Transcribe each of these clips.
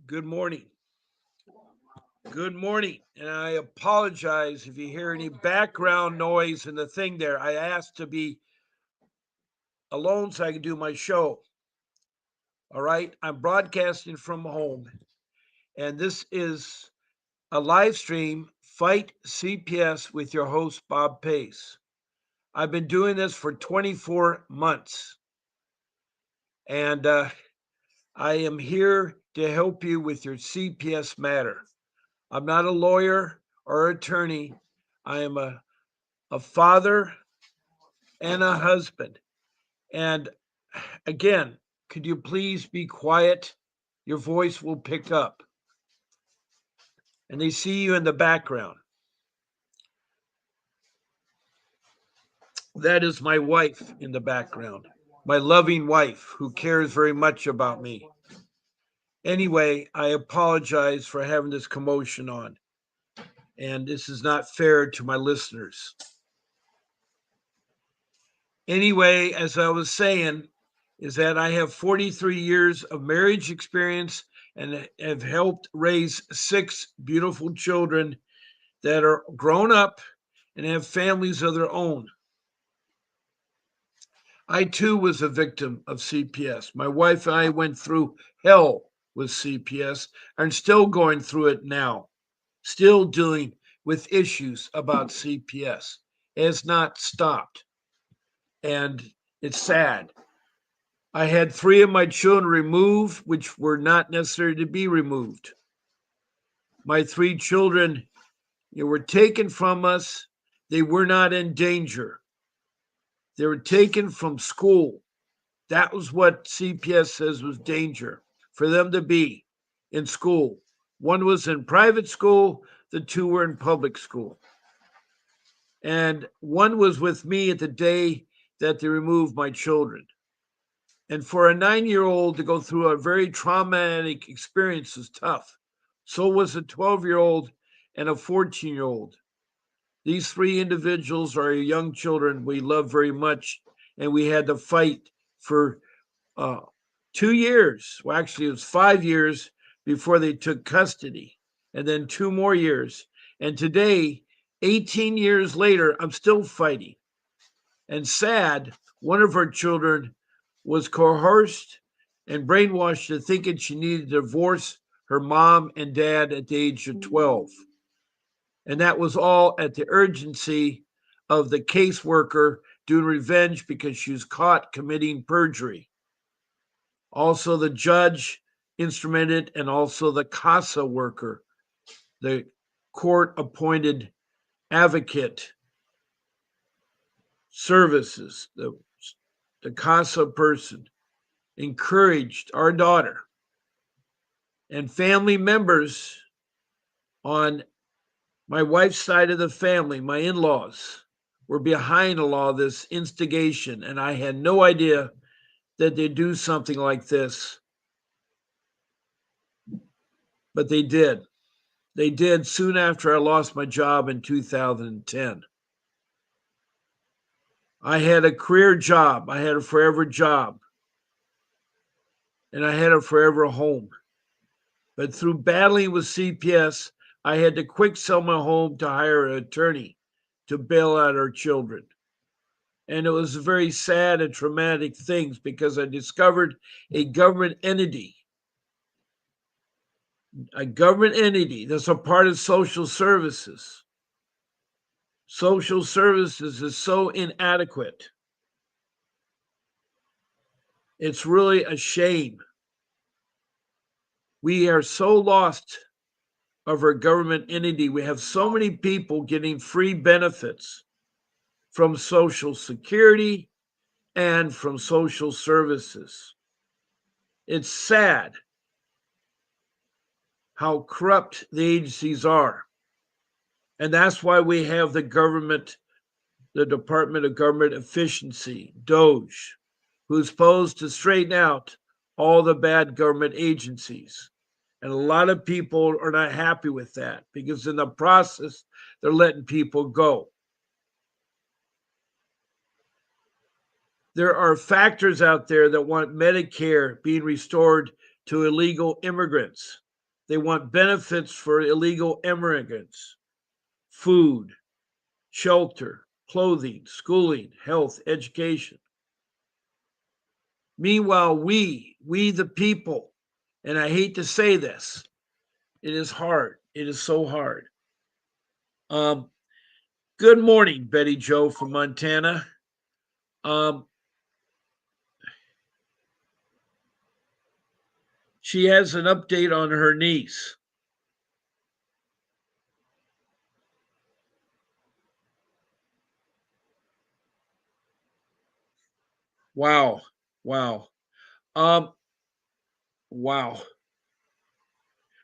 Good morning. Good morning. And I apologize if you hear any background noise in the thing there. I asked to be alone so I can do my show. All right. I'm broadcasting from home, and this is a live stream Fight CPS with your host, Bob Pace. I've been doing this for 24 months, and I am here to help you with your CPS matter. I'm not a lawyer or attorney. I am a father and a husband. And again, could you please be quiet? Your voice will pick up. And they see you in the background. That is my wife in the background, my loving wife who cares very much about me. Anyway, I apologize for having this commotion on, and this is not fair to my listeners. Anyway, as I was saying, is that I have 43 years of marriage experience and have helped raise six beautiful children that are grown up and have families of their own. I too was a victim of CPS. My wife and I went through hell with CPS and still going through it now, still dealing with issues about CPS. It has not stopped. And it's sad. I had three of my children removed, which were not necessary to be removed. My three children were taken from us. They were not in danger. They were taken from school. That was what CPS says was danger for them to be in school. One was in private school, the two were in public school. And one was with me at the day that they removed my children. And for a 9-year old to go through a very traumatic experience is tough. So was a 12-year-old and a 14-year-old. These three individuals are young children we love very much, and we had to fight for 2 years. Well, actually, it was 5 years before they took custody, and then 2 more years. And today, 18 years later, I'm still fighting. And sad, one of her children was coerced and brainwashed to thinking she needed to divorce her mom and dad at the age of 12. And that was all at the urgency of the caseworker doing revenge because she was caught committing perjury. Also, the judge instrumented, and also the CASA worker, the court appointed advocate services, the CASA person encouraged our daughter and family members on my wife's side of the family, my in laws, were behind a lot of this instigation. And I had no idea that they'd do something like this, but they did. They did soon after I lost my job in 2010. I had a career job, I had a forever job, and I had a forever home. But through battling with CPS, I had to quick sell my home to hire an attorney to bail out our children. And it was very sad and traumatic things because I discovered a government entity, a government entity that's a part of social services. Social services is so inadequate. It's really a shame. We are so lost of our government entity. We have so many people getting free benefits from Social Security and from social services. It's sad how corrupt the agencies are. And that's why we have the government, the Department of Government Efficiency, DOGE, who's supposed to straighten out all the bad government agencies. And a lot of people are not happy with that because in the process, they're letting people go. There are factors out there that want Medicare being restored to illegal immigrants. They want benefits for illegal immigrants, food, shelter, clothing, schooling, health, education. Meanwhile, we the people, and I hate to say this, it is hard. It is so hard. Um, Good morning, Betty Joe from Montana. Um, she has an update on her niece. Wow, wow, um, wow.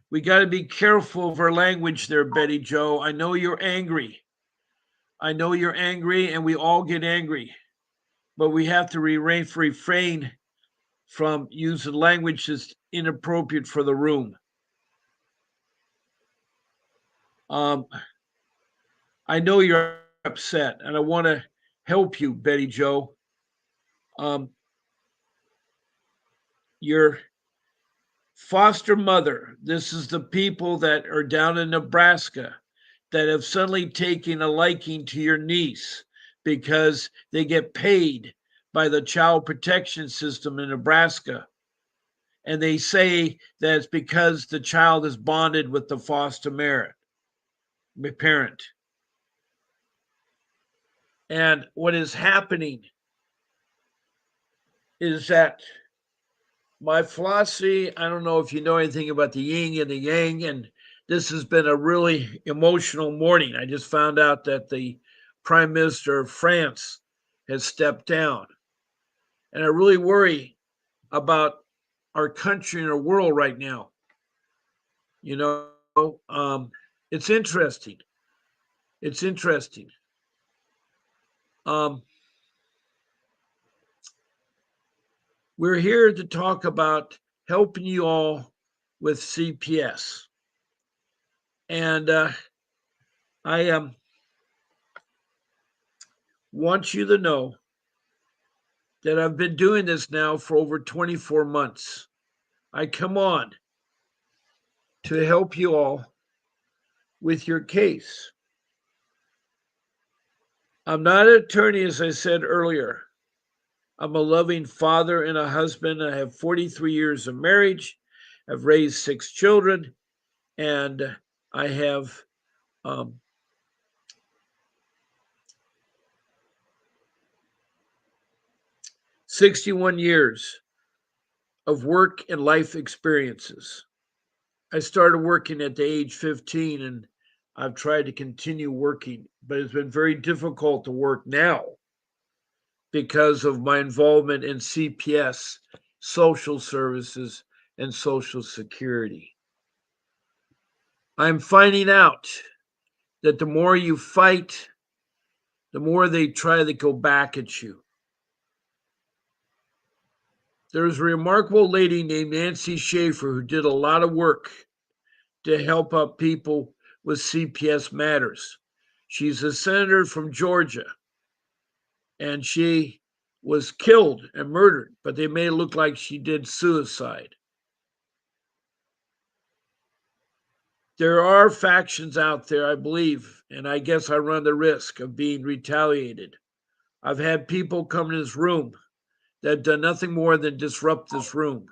We got to be careful of our language there, Betty Joe. I know you're angry. I know you're angry, and we all get angry, but we have to refrain from using language that's inappropriate for the room. Um, I know you're upset, and I want to help you, Betty Joe. Um, your foster mother, this is the people that are down in Nebraska that have suddenly taken a liking to your niece because they get paid by the child protection system in Nebraska. And they say that it's because the child is bonded with the foster parent. And what is happening is that my philosophy, I don't know if you know anything about the yin and the yang, and this has been a really emotional morning. I just found out that the Prime Minister of France has stepped down. And I really worry about our country and our world right now. You know, it's interesting. It's interesting. Um, we're here to talk about helping you all with CPS. And I want you to know that I've been doing this now for over 24 months. I come on to help you all with your case. I'm not an attorney, as I said earlier. I'm a loving father and a husband. I have 43 years of marriage. I've raised 6 children, and I have um, 61 years of work and life experiences. I started working at the age 15, and I've tried to continue working, but it's been very difficult to work now because of my involvement in CPS, social services, and Social Security. I'm finding out that the more you fight, the more they try to go back at you. There's a remarkable lady named Nancy Schaefer who did a lot of work to help out people with CPS matters. She's a senator from Georgia, and she was killed and murdered, but they made it look like she did suicide. There are factions out there, I believe, and I guess I run the risk of being retaliated. I've had people come in this room that have done nothing more than disrupt this room.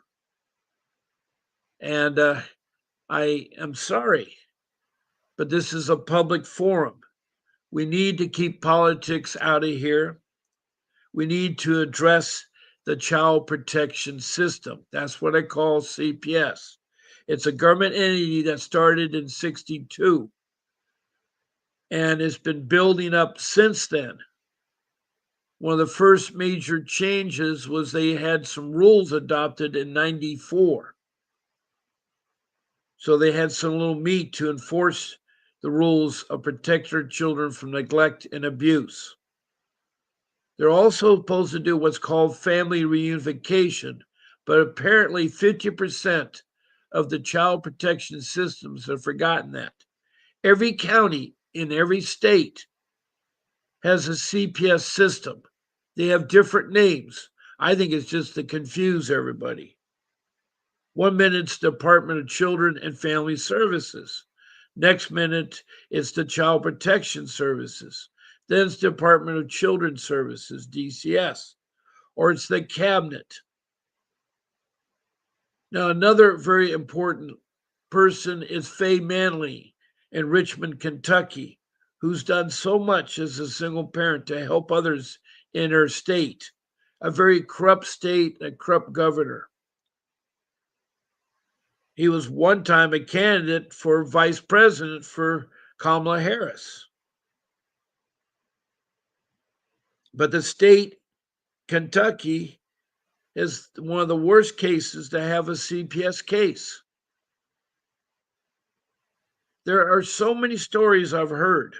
And I am sorry, but this is a public forum. We need to keep politics out of here. We need to address the child protection system. That's what I call CPS. It's a government entity that started in 62 and it's been building up since then. One of the first major changes was they had some rules adopted in 94. So they had some little meat to enforce the rules of protect our children from neglect and abuse. They're also supposed to do what's called family reunification, but apparently 50% of the child protection systems have forgotten that. Every county in every state has a CPS system. They have different names. I think it's just to confuse everybody. 1 minute it's Department of Children and Family Services. Next minute it's the Child Protection Services. Then it's Department of Children's Services, DCS, or it's the cabinet. Now, another very important person is Faye Manley in Richmond, Kentucky, who's done so much as a single parent to help others in her state, a very corrupt state, a corrupt governor. He was one time a candidate for vice president for Kamala Harris. But the state, Kentucky, is one of the worst cases to have a CPS case. There are so many stories I've heard,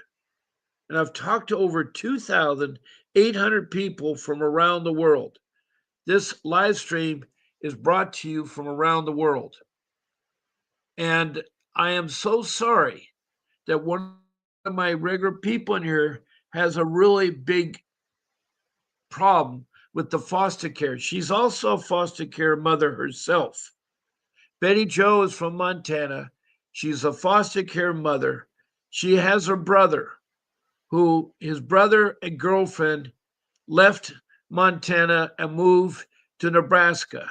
and I've talked to over 2,800 people from around the world. This live stream is brought to you from around the world. And I am so sorry that one of my regular people in here has a really big problem with the foster care. She's also a foster care mother herself. Betty Jo is from Montana. She's a foster care mother. She has her brother, who his brother and girlfriend left Montana and moved to Nebraska.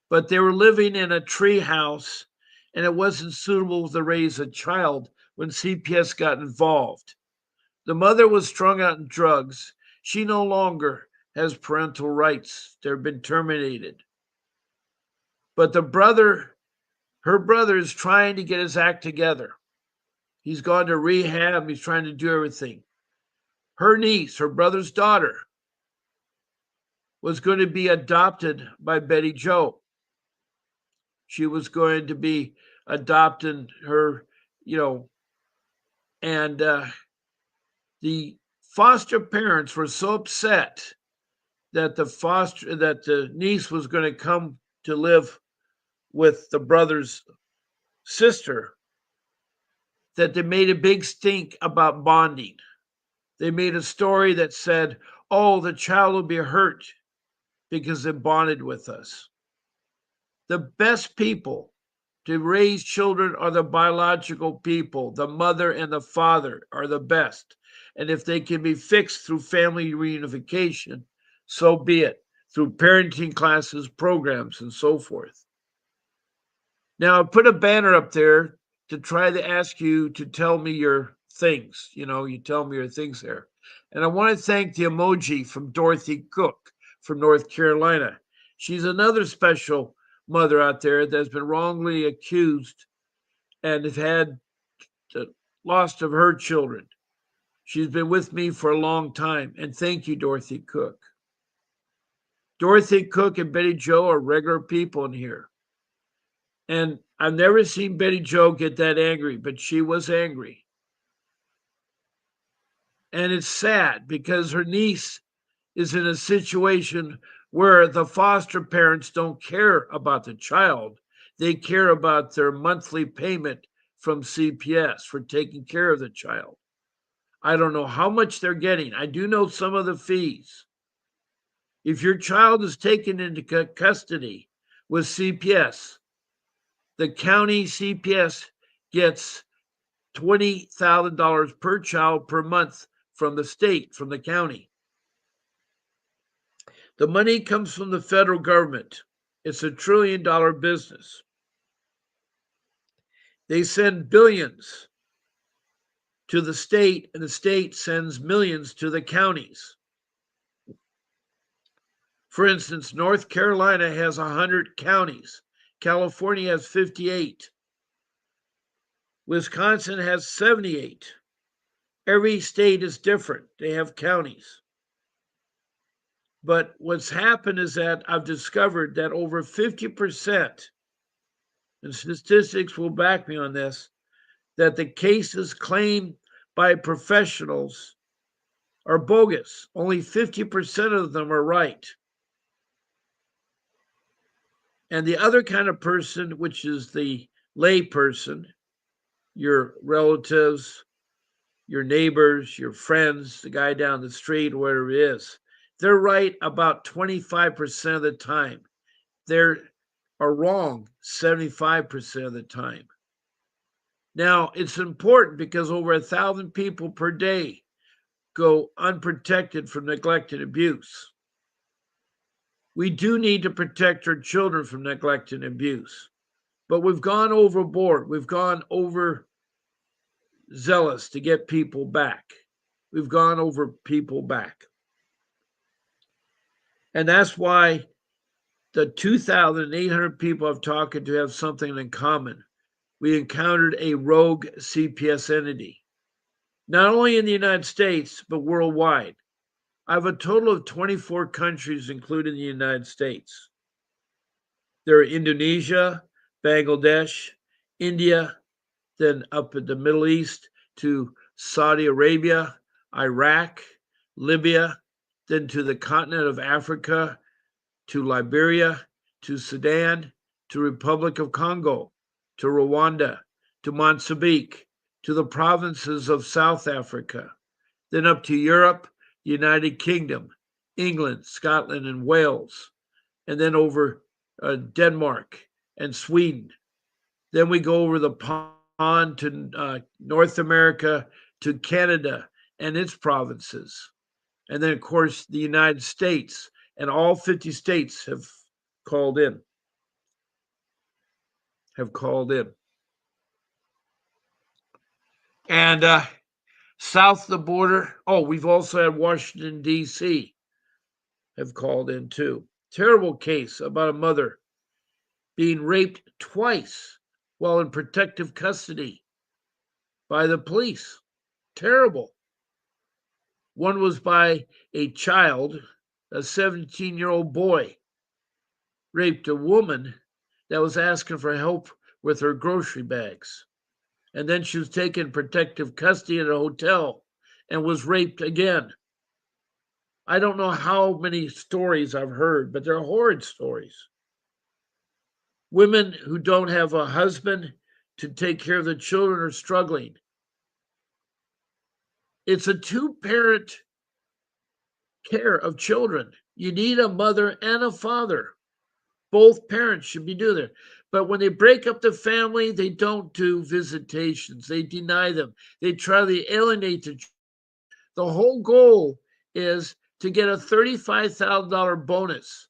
But they were living in a tree house and it wasn't suitable to raise a child when CPS got involved. The mother was strung out in drugs. She no longer has parental rights. They've been terminated. But her brother is trying to get his act together. He's gone to rehab. He's trying to do everything. Her niece, her brother's daughter, was going to be adopted by Betty Jo. She was going to be adopting her, and the foster parents were so upset that the niece was going to come to live with the brother's sister that they made a big stink about bonding. They made a story that said, "Oh, the child will be hurt because they bonded with us." The best people to raise children are the biological people. The mother and the father are the best. And if they can be fixed through family reunification, so be it, through parenting classes, programs, and so forth. Now, I put a banner up there to try to ask you to tell me your things. You tell me your things there. And I want to thank the emoji from Dorothy Cook from North Carolina. She's another special mother out there that's been wrongly accused and has had the loss of her children. She's been with me for a long time. And thank you, Dorothy Cook. Dorothy Cook and Betty Jo are regular people in here. And I've never seen Betty Jo get that angry, but she was angry. And it's sad because her niece is in a situation where the foster parents don't care about the child. They care about their monthly payment from CPS for taking care of the child. I don't know how much they're getting. I do know some of the fees. If your child is taken into custody with CPS, the county CPS gets $20,000 per child per month from the state, from the county. The money comes from the federal government. It's $1 trillion business. They send billions to the state, and the state sends millions to the counties. For instance, North Carolina has 100 counties. California has 58. Wisconsin has 78. Every state is different. They have counties. But what's happened is that I've discovered that over 50%, and statistics will back me on this, that the cases claimed by professionals are bogus. Only 50% of them are right. And the other kind of person, which is the lay person, your relatives, your neighbors, your friends, the guy down the street, whatever it is, they're right about 25% of the time. They're are wrong 75% of the time. Now, it's important because over 1,000 people per day go unprotected from neglect and abuse. We do need to protect our children from neglect and abuse, but we've gone overboard. We've gone over zealous to get people back. We've gone over people back. And that's why the 2,800 people I've talked to have something in common. We encountered a rogue CPS entity, not only in the United States, but worldwide. I have a total of 24 countries, including the United States. There are Indonesia, Bangladesh, India, then up in the Middle East to Saudi Arabia, Iraq, Libya, then to the continent of Africa, to Liberia, to Sudan, to Republic of Congo, to Rwanda, to Mozambique, to the provinces of South Africa, then up to Europe, United Kingdom, England, Scotland, and Wales, and then over Denmark and Sweden. Then we go over the pond to North America, to Canada and its provinces. And then, of course, the United States, and all 50 states have called in. And south of the border, we've also had Washington, D.C. have called in too. Terrible case about a mother being raped twice while in protective custody by the police. Terrible. One was by a child, a 17-year-old boy, raped a woman that was asking for help with her grocery bags. And then she was taken protective custody at a hotel and was raped again. I don't know how many stories I've heard, but they're horrid stories. Women who don't have a husband to take care of the children are struggling. It's a two-parent care of children. You need a mother and a father. Both parents should be doing it. But when they break up the family, they don't do visitations. They deny them. They try to alienate the children. The whole goal is to get a $35,000 bonus.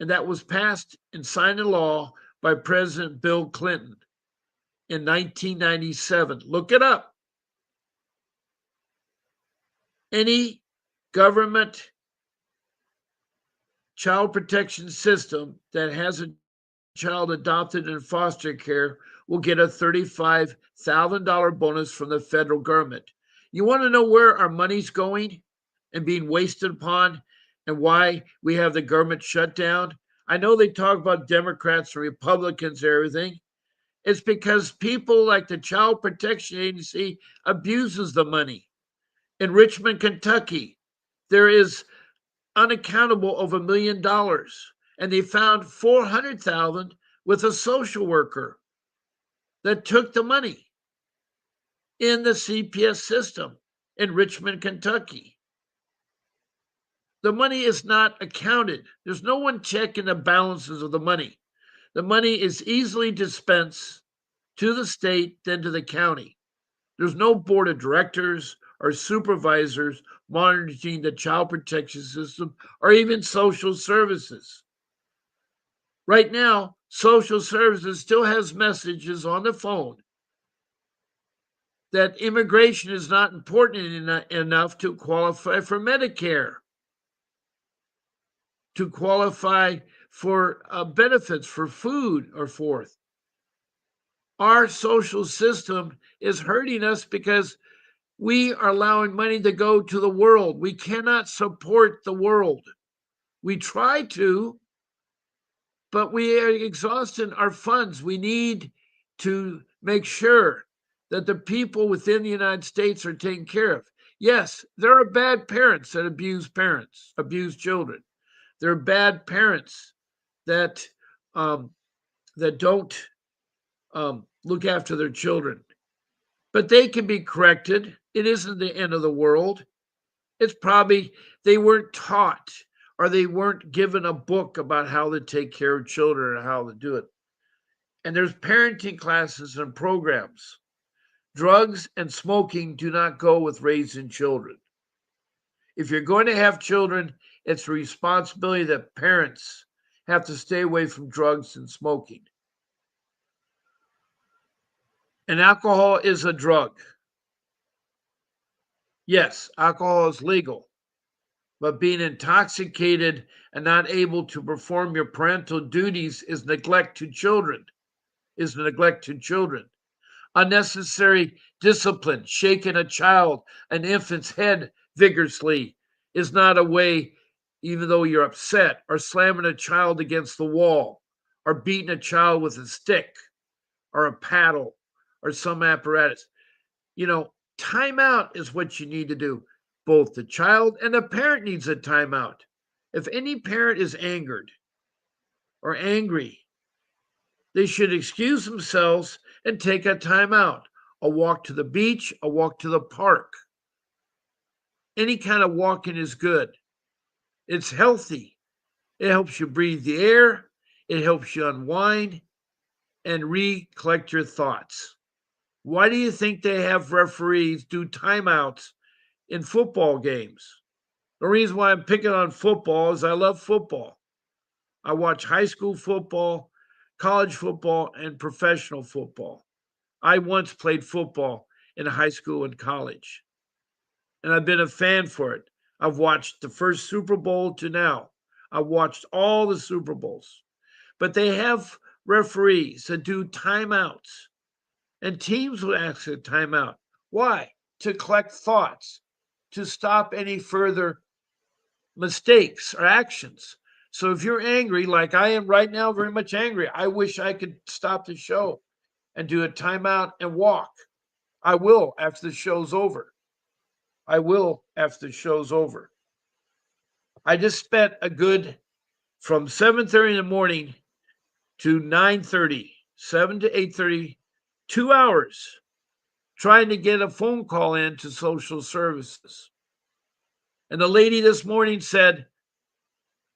And that was passed and signed into law by President Bill Clinton in 1997. Look it up. Any government child protection system that has a child adopted in foster care will get a $35,000 bonus from the federal government. You want to know where our money's going and being wasted upon and why we have the government shut down? I know they talk about Democrats and Republicans and everything. It's because people like the Child Protection Agency abuses the money. In Richmond, Kentucky, there is unaccountable of $1 million, and they found 400,000 with a social worker that took the money in the CPS system in Richmond, Kentucky. The money is not accounted. There's no one checking the balances of the money. The money is easily dispensed to the state, then to the county. There's no board of directors or supervisors monitoring the child protection system or even social services. Right now, social services still has messages on the phone that immigration is not important enough to qualify for Medicare, to qualify for benefits for food or forth. Our social system is hurting us because we are allowing money to go to the world. We cannot support the world. We try to, but we are exhausting our funds. We need to make sure that the people within the United States are taken care of. Yes, there are bad parents that abuse children. There are bad parents that don't look after their children. But they can be corrected. It isn't the end of the world. It's probably they weren't taught or they weren't given a book about how to take care of children and how to do it. And there's parenting classes and programs. Drugs and smoking do not go with raising children. If you're going to have children, it's a responsibility that parents have to stay away from drugs and smoking. And alcohol is a drug. Yes, alcohol is legal, but being intoxicated and not able to perform your parental duties is neglect to children, is neglect to children. Unnecessary discipline, shaking a child, an infant's head vigorously is not a way, even though you're upset, or slamming a child against the wall, or beating a child with a stick, or a paddle, or some apparatus. Timeout is what you need to do. Both the child and the parent needs a timeout. If any parent is angered or angry, they should excuse themselves and take a timeout. A walk to the beach, a walk to the park. Any kind of walking is good. It's healthy. It helps you breathe the air, it helps you unwind and recollect your thoughts. Why do you think they have referees do timeouts in football games? The reason why I'm picking on football is I love football. I watch high school football, college football, and professional football. I once played football in high school and college, and I've been a fan for it. I've watched the first Super Bowl to now. I've watched all the Super Bowls. But they have referees that do timeouts, and teams will ask a timeout. Why? To collect thoughts, to stop any further mistakes or actions. So if you're angry, like I am right now, very much angry, I wish I could stop the show and do a timeout and walk. I will after the show's over. I will after the show's over. I just spent a good from 7:30 in the morning to 9:30, 7 to 8:30, 2 hours trying to get a phone call in to social services. And the lady this morning said,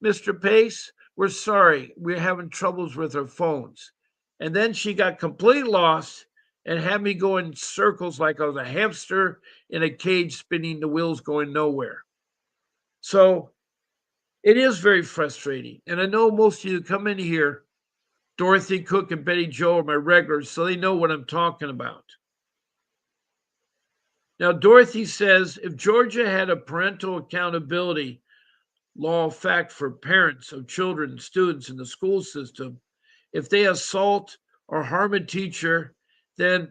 Mr. Pace, we're sorry. We're having troubles with our phones. And then she got completely lost and had me go in circles like I was a hamster in a cage spinning the wheels going nowhere. So it is very frustrating. And I know most of you come in here, Dorothy Cook and Betty Joe are my regulars, so they know what I'm talking about. Now, Dorothy says if Georgia had a parental accountability law of fact for parents of children and students in the school system, if they assault or harm a teacher, then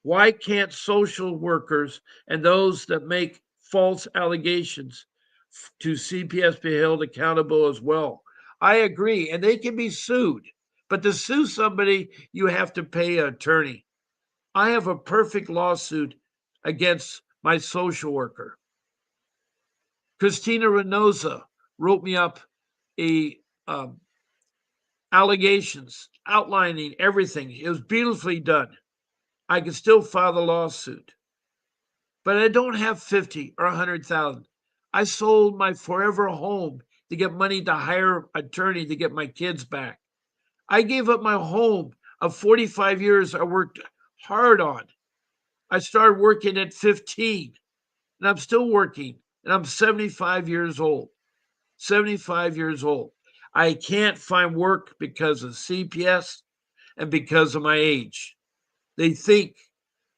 why can't social workers and those that make false allegations to CPS be held accountable as well? I agree, and they can be sued. But to sue somebody, you have to pay an attorney. I have a perfect lawsuit against my social worker. Christina Renoza wrote me up a allegations outlining everything. It was beautifully done. I can still file the lawsuit, but I don't have 50 or 100,000. I sold my forever home to get money to hire an attorney to get my kids back. I gave up my home of 45 years I worked hard on. I started working at 15 and I'm still working and I'm 75 years old. 75 years old. I can't find work because of CPS and because of my age. They think,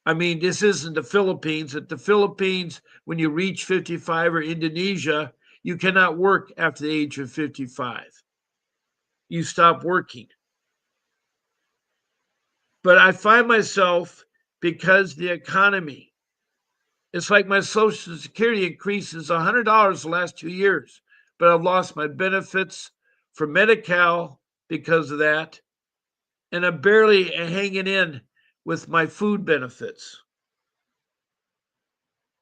this isn't the Philippines. At the Philippines, when you reach 55 or Indonesia, you cannot work after the age of 55. You stop working. But I find myself, because the economy, it's like my Social Security increases $100 the last 2 years, but I've lost my benefits for Medi-Cal because of that, and I'm barely hanging in with my food benefits.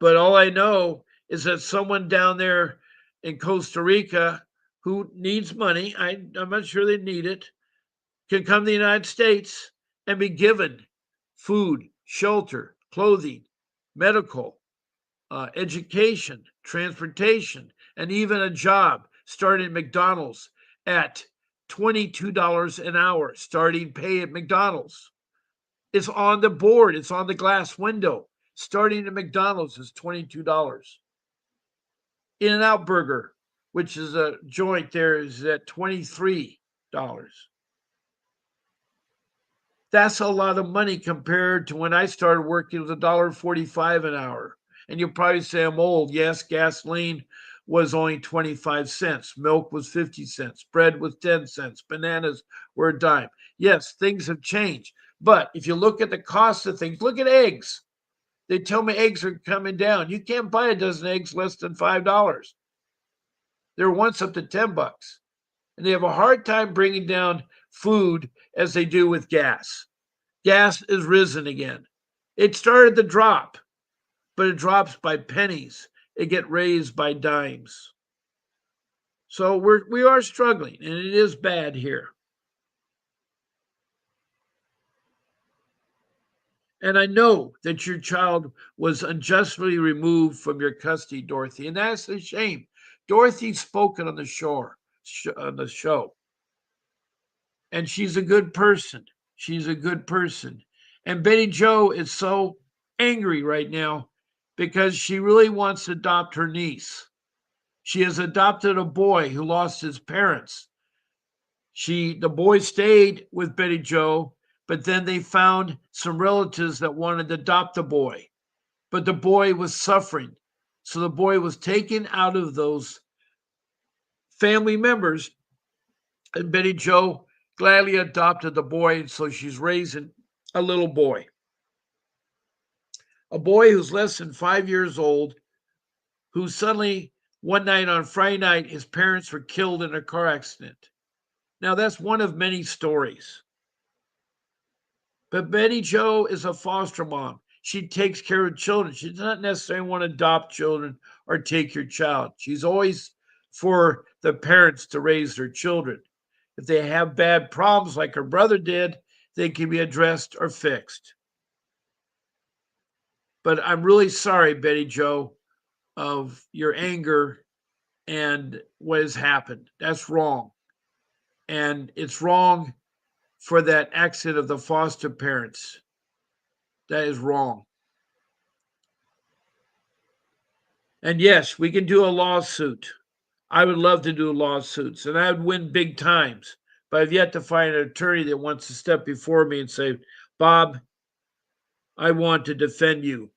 But all I know is that someone down there in Costa Rica who needs money, I'm not sure they need it, can come to the United States and be given food, shelter, clothing, medical, education, transportation, and even a job. starting at McDonald's at $22 an hour, starting pay at McDonald's. It's on the board, it's on the glass window. Starting at McDonald's is $22. In-N-Out Burger, which is a joint there, is at $23. That's a lot of money compared to when I started working. It was $1.45 an hour. And you'll probably say I'm old. Yes, gasoline was only 25 cents. Milk was 50 cents. Bread was 10 cents. Bananas were a dime. Yes, things have changed. But if you look at the cost of things, look at eggs. They tell me eggs are coming down. You can't buy a dozen eggs less than $5. They were once up to $10. And they have a hard time bringing down food as they do with gas. Gas is risen again. It started to drop, but it drops by pennies. It get raised by dimes. So we are struggling, and it is bad here. And I know that your child was unjustly removed from your custody, Dorothy, and that's a shame. Dorothy's spoken on the show, and she's a good person. She's a good person. And Betty Joe is so angry right now because she really wants to adopt her niece. She has adopted a boy who lost his parents. The boy stayed with Betty Joe, but then they found some relatives that wanted to adopt the boy. But the boy was suffering. So the boy was taken out of those family members, and Betty Joe gladly adopted the boy, and so she's raising a little boy. A boy who's less than 5 years old, who suddenly, one night on Friday night, his parents were killed in a car accident. Now, that's one of many stories. But Betty Joe is a foster mom. She takes care of children. She does not necessarily want to adopt children or take your child. She's always for the parents to raise their children. If they have bad problems like her brother did, they can be addressed or fixed. But I'm really sorry, Betty Joe, of your anger and what has happened. That's wrong. And it's wrong for that exit of the foster parents. That is wrong. And yes, we can do a lawsuit. I would love to do lawsuits, and I would win big times. But I've yet to find an attorney that wants to step before me and say, Bob, I want to defend you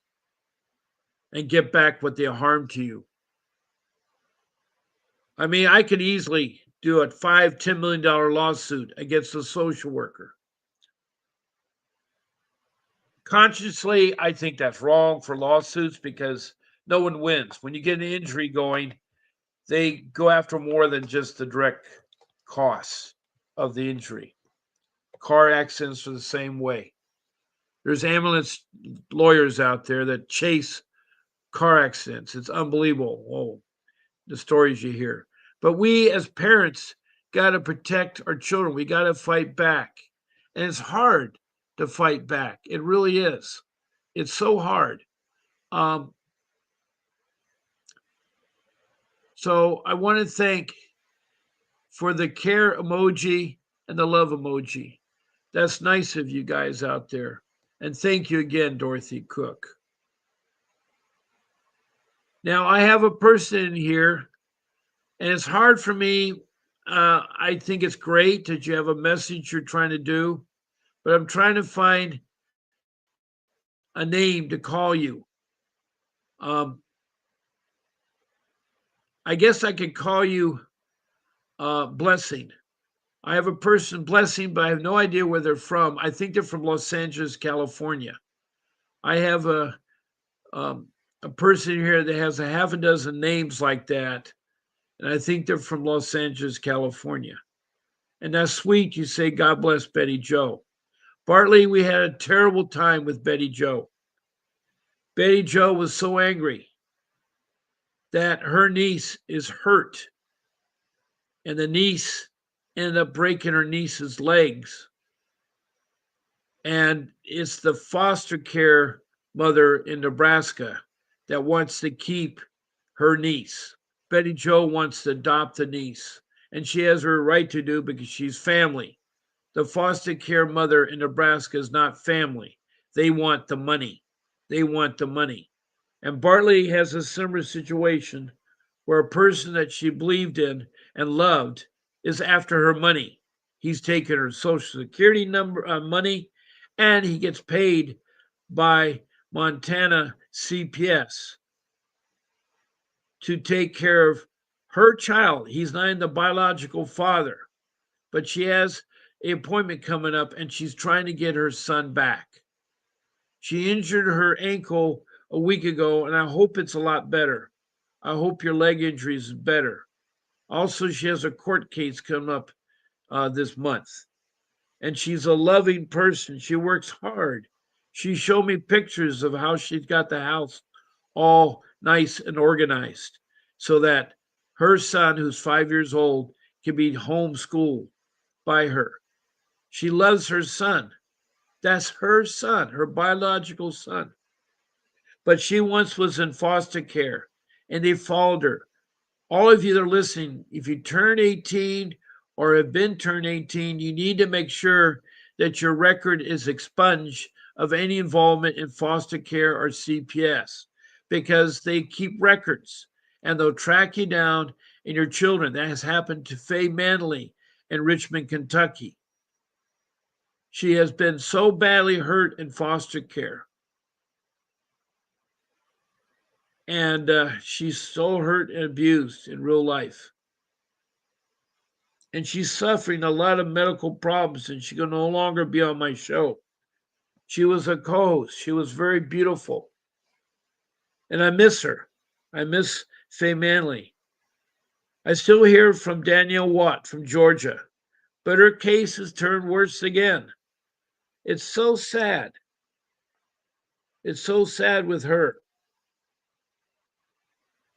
and get back what they harmed to you. I mean, I could easily do a $5-10 million lawsuit against a social worker. Consciously, I think that's wrong for lawsuits because no one wins. When you get an injury going, they go after more than just the direct costs of the injury. Car accidents are the same way. There's ambulance lawyers out there that chase car accidents. It's unbelievable. Oh, the stories you hear. But we as parents got to protect our children. We got to fight back. And it's hard to fight back. It really is. It's so hard. Um, so I want to thank for the care emoji and the love emoji. That's nice of you guys out there. And thank you again, Dorothy Cook. Now, I have a person in here, and it's hard for me. I think it's great that you have a message you're trying to do, but I'm trying to find a name to call you. I guess I could call you Blessing. I have a person, Blessing, but I have no idea where they're from. I think they're from Los Angeles, California. I have a person here that has a half a dozen names like that, and I think they're from Los Angeles, California. And that's sweet. You say, God bless Betty Joe. Bartley, we had a terrible time with Betty Joe. Betty Joe was so angry that her niece is hurt, and the niece ended up breaking her niece's legs. And it's the foster care mother in Nebraska that wants to keep her niece. Betty Joe wants to adopt the niece, and she has her right to do because she's family. The foster care mother in Nebraska is not family. They want the money. They want the money. And Bartley has a similar situation where a person that she believed in and loved is after her money. He's taken her social security number money, and he gets paid by Montana CPS to take care of her child. He's not the biological father, but she has an appointment coming up and she's trying to get her son back. She injured her ankle a week ago, and I hope it's a lot better. I hope your leg injury is better. Also, she has a court case coming up this month, and she's a loving person. She works hard. She showed me pictures of how she's got the house all nice and organized so that her son, who's 5 years old, can be homeschooled by her. She loves her son. That's her son, her biological son. But she once was in foster care and they followed her. All of you that are listening, if you turn 18 or have been turned 18, you need to make sure that your record is expunged of any involvement in foster care or CPS because they keep records and they'll track you down and your children. That has happened to Faye Manley in Richmond, Kentucky. She has been so badly hurt in foster care. And she's so hurt and abused in real life. And she's suffering a lot of medical problems, and she can no longer be on my show. She was a co-host. She was very beautiful. And I miss her. I miss Faye Manley. I still hear from Danielle Watt from Georgia, but her case has turned worse again. It's so sad. It's so sad with her.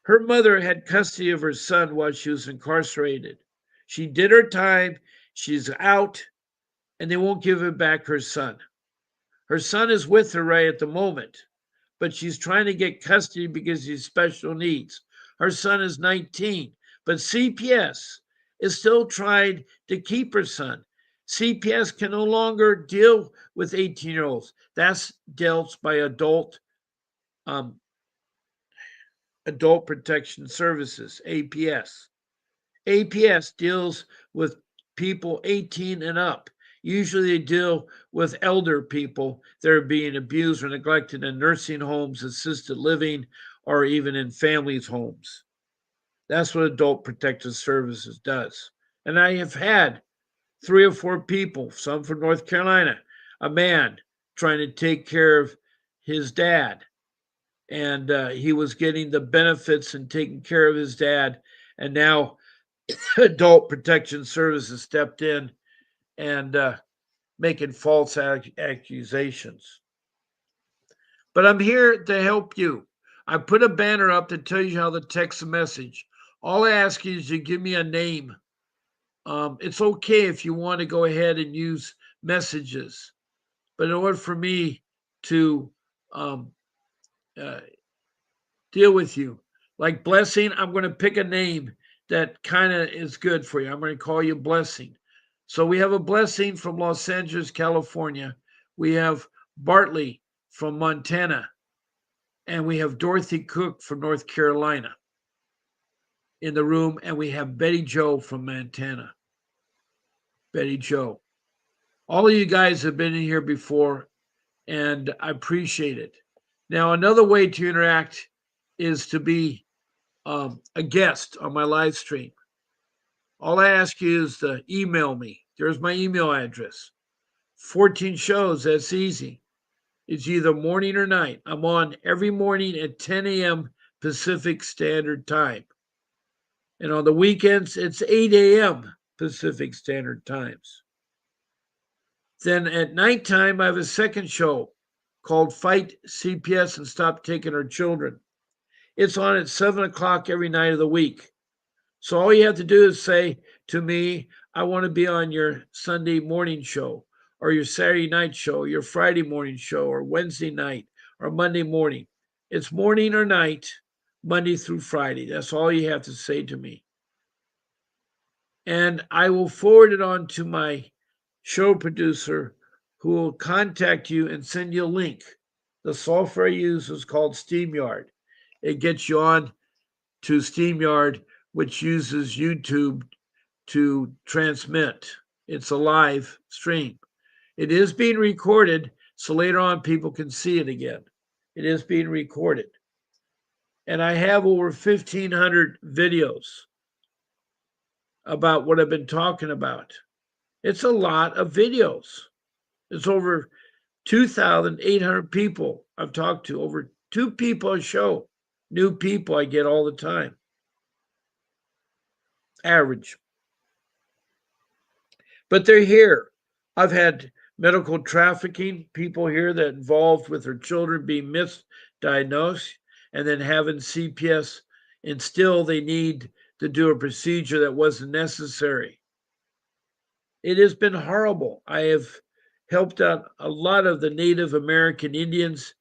Her mother had custody of her son while she was incarcerated. She did her time, she's out, and they won't give her back her son. Her son is with her right at the moment, but she's trying to get custody because he's special needs. Her son is 19, but CPS is still trying to keep her son. CPS can no longer deal with 18-year-olds. That's dealt by um, Adult Protection Services, APS. APS deals with people 18 and up. Usually they deal with elder people that are being abused or neglected in nursing homes, assisted living, or even in families' homes. That's what Adult Protective Services does. And I have had 3 or 4 people, some from North Carolina, a man trying to take care of his dad. And he was getting the benefits and taking care of his dad. And now Adult Protection Services stepped in and making false accusations. But I'm here to help you. I put a banner up to tell you how to text a message. All I ask you is you give me a name. It's okay if you want to go ahead and use messages, but in order for me to um, uh, deal with you, like Blessing, I'm going to pick a name that kind of is good for you. I'm going to call you Blessing. So we have a Blessing from Los Angeles, California. We have Bartley from Montana. And we have Dorothy Cook from North Carolina in the room. And we have Betty Joe from Montana. Betty Joe. All of you guys have been in here before, and I appreciate it. Now, another way to interact is to be a guest on my live stream. All I ask you is to email me. There's my email address. 14 shows, that's easy. It's either morning or night. I'm on every morning at 10 a.m. Pacific Standard Time. And on the weekends, it's 8 a.m. Pacific Standard Times. Then at nighttime, I have a second show called Fight CPS and Stop Taking Our Children. It's on at 7 o'clock every night of the week. So all you have to do is say to me, I want to be on your Sunday morning show or your Saturday night show, your Friday morning show or Wednesday night or Monday morning. It's morning or night, Monday through Friday. That's all you have to say to me. And I will forward it on to my show producer who will contact you and send you a link. The software I use is called SteamYard. It gets you on to SteamYard, which uses YouTube to transmit. It's a live stream. It is being recorded, so later on people can see it again. It is being recorded. And I have over 1,500 videos about what I've been talking about. It's a lot of videos. It's over 2,800 people I've talked to, over 2 people a show. New people I get all the time. Average. But they're here. I've had medical trafficking people here that involved with their children being misdiagnosed and then having CPS, and still they need to do a procedure that wasn't necessary. It has been horrible. I have helped out a lot of the Native American Indians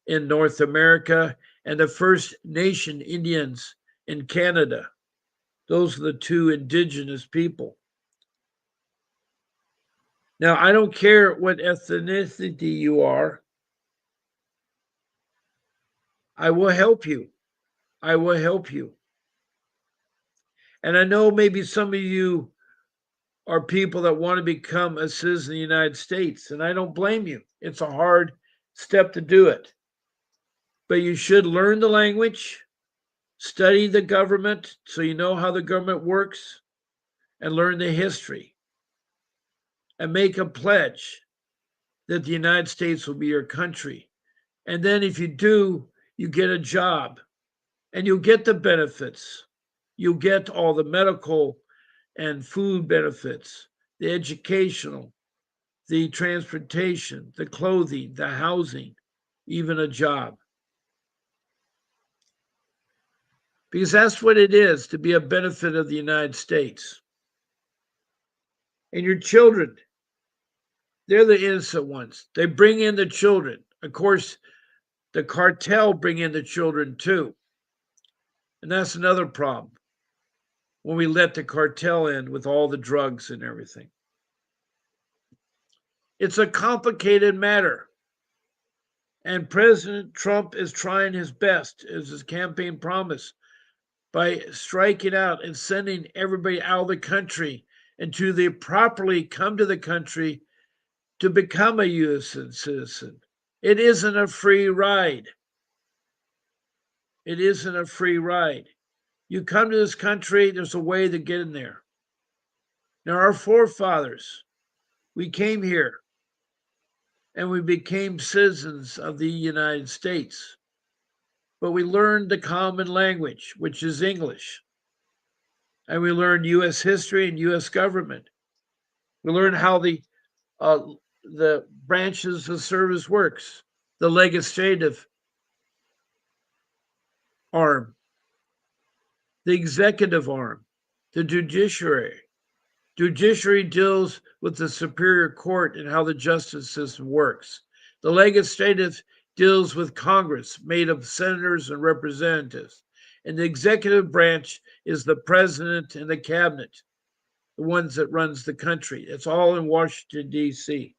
in North America and the First Nation Indians in Canada. Those are the two indigenous people. Now, I don't care what ethnicity you are, I will help you. I will help you. And I know maybe some of you are people that want to become a citizen of the United States, and I don't blame you. It's a hard step to do it. But you should learn the language, study the government so you know how the government works, and learn the history, and make a pledge that the United States will be your country. And then if you do, you get a job and you'll get the benefits. You'll get all the medical and food benefits, the educational, the transportation, the clothing, the housing, even a job. Because that's what it is to be a benefit of the United States. And your children, they're the innocent ones. They bring in the children. Of course, the cartel bring in the children too. And that's another problem when we let the cartel in with all the drugs and everything. It's a complicated matter. And President Trump is trying his best, as his campaign promised, by striking out and sending everybody out of the country until they properly come to the country to become a U.S. citizen. It isn't a free ride. It isn't a free ride. You come to this country, there's a way to get in there. Now, our forefathers, we came here and we became citizens of the United States. But we learned the common language, which is English. And we learned U.S. history and U.S. government. We learned how the branches of service works, the legislative arm, the executive arm, the judiciary. Judiciary deals with the superior court and how the justice system works. The legislative deals with Congress, made of senators and representatives. And the executive branch is the president and the cabinet, the ones that runs the country. It's all in Washington, D.C.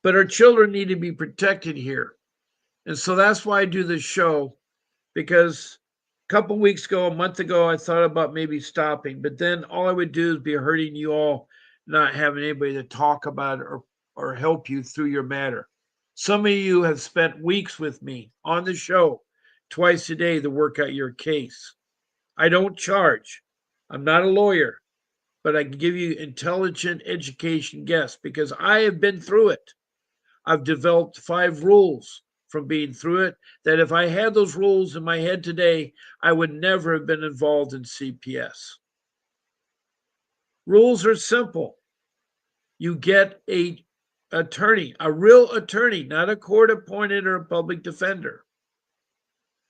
But our children need to be protected here. And so that's why I do this show, because a couple weeks ago, a month ago, I thought about maybe stopping, but then all I would do is be hurting you all, not having anybody to talk about it or help you through your matter. Some of you have spent weeks with me on the show twice a day to work out your case. I don't charge. I'm not a lawyer, but I can give you intelligent education guests because I have been through it. I've developed 5 rules from being through it that if I had those rules in my head today, I would never have been involved in CPS. Rules are simple. You get a attorney, a real attorney, not a court appointed or a public defender.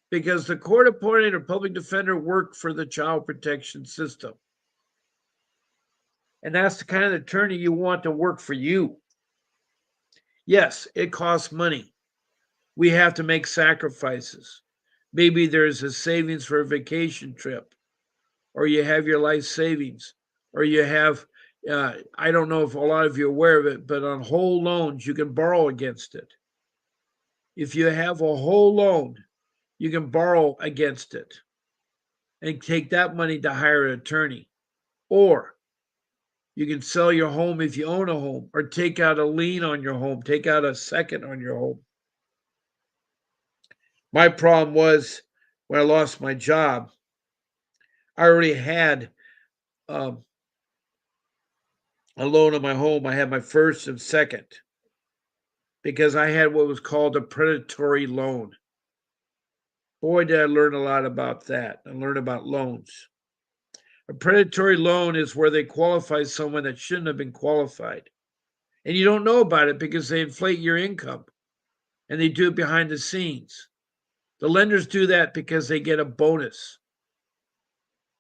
Because the court appointed or public defender work for the child protection system. And that's the kind of attorney you want to work for you. Yes, it costs money. We have to make sacrifices. Maybe there's a savings for a vacation trip, or you have your life savings, or you have, I don't know if a lot of you are aware of it, but on whole loans, you can borrow against it. If you have a whole loan, you can borrow against it and take that money to hire an attorney. Or you can sell your home if you own a home, or take out a lien on your home, take out a second on your home. My problem was when I lost my job, I already had um, a loan on my home. I had my first and second because I had what was called a predatory loan. Boy, did I learn a lot about that and learn about loans. A predatory loan is where they qualify someone that shouldn't have been qualified. And you don't know about it because they inflate your income and they do it behind the scenes. The lenders do that because they get a bonus.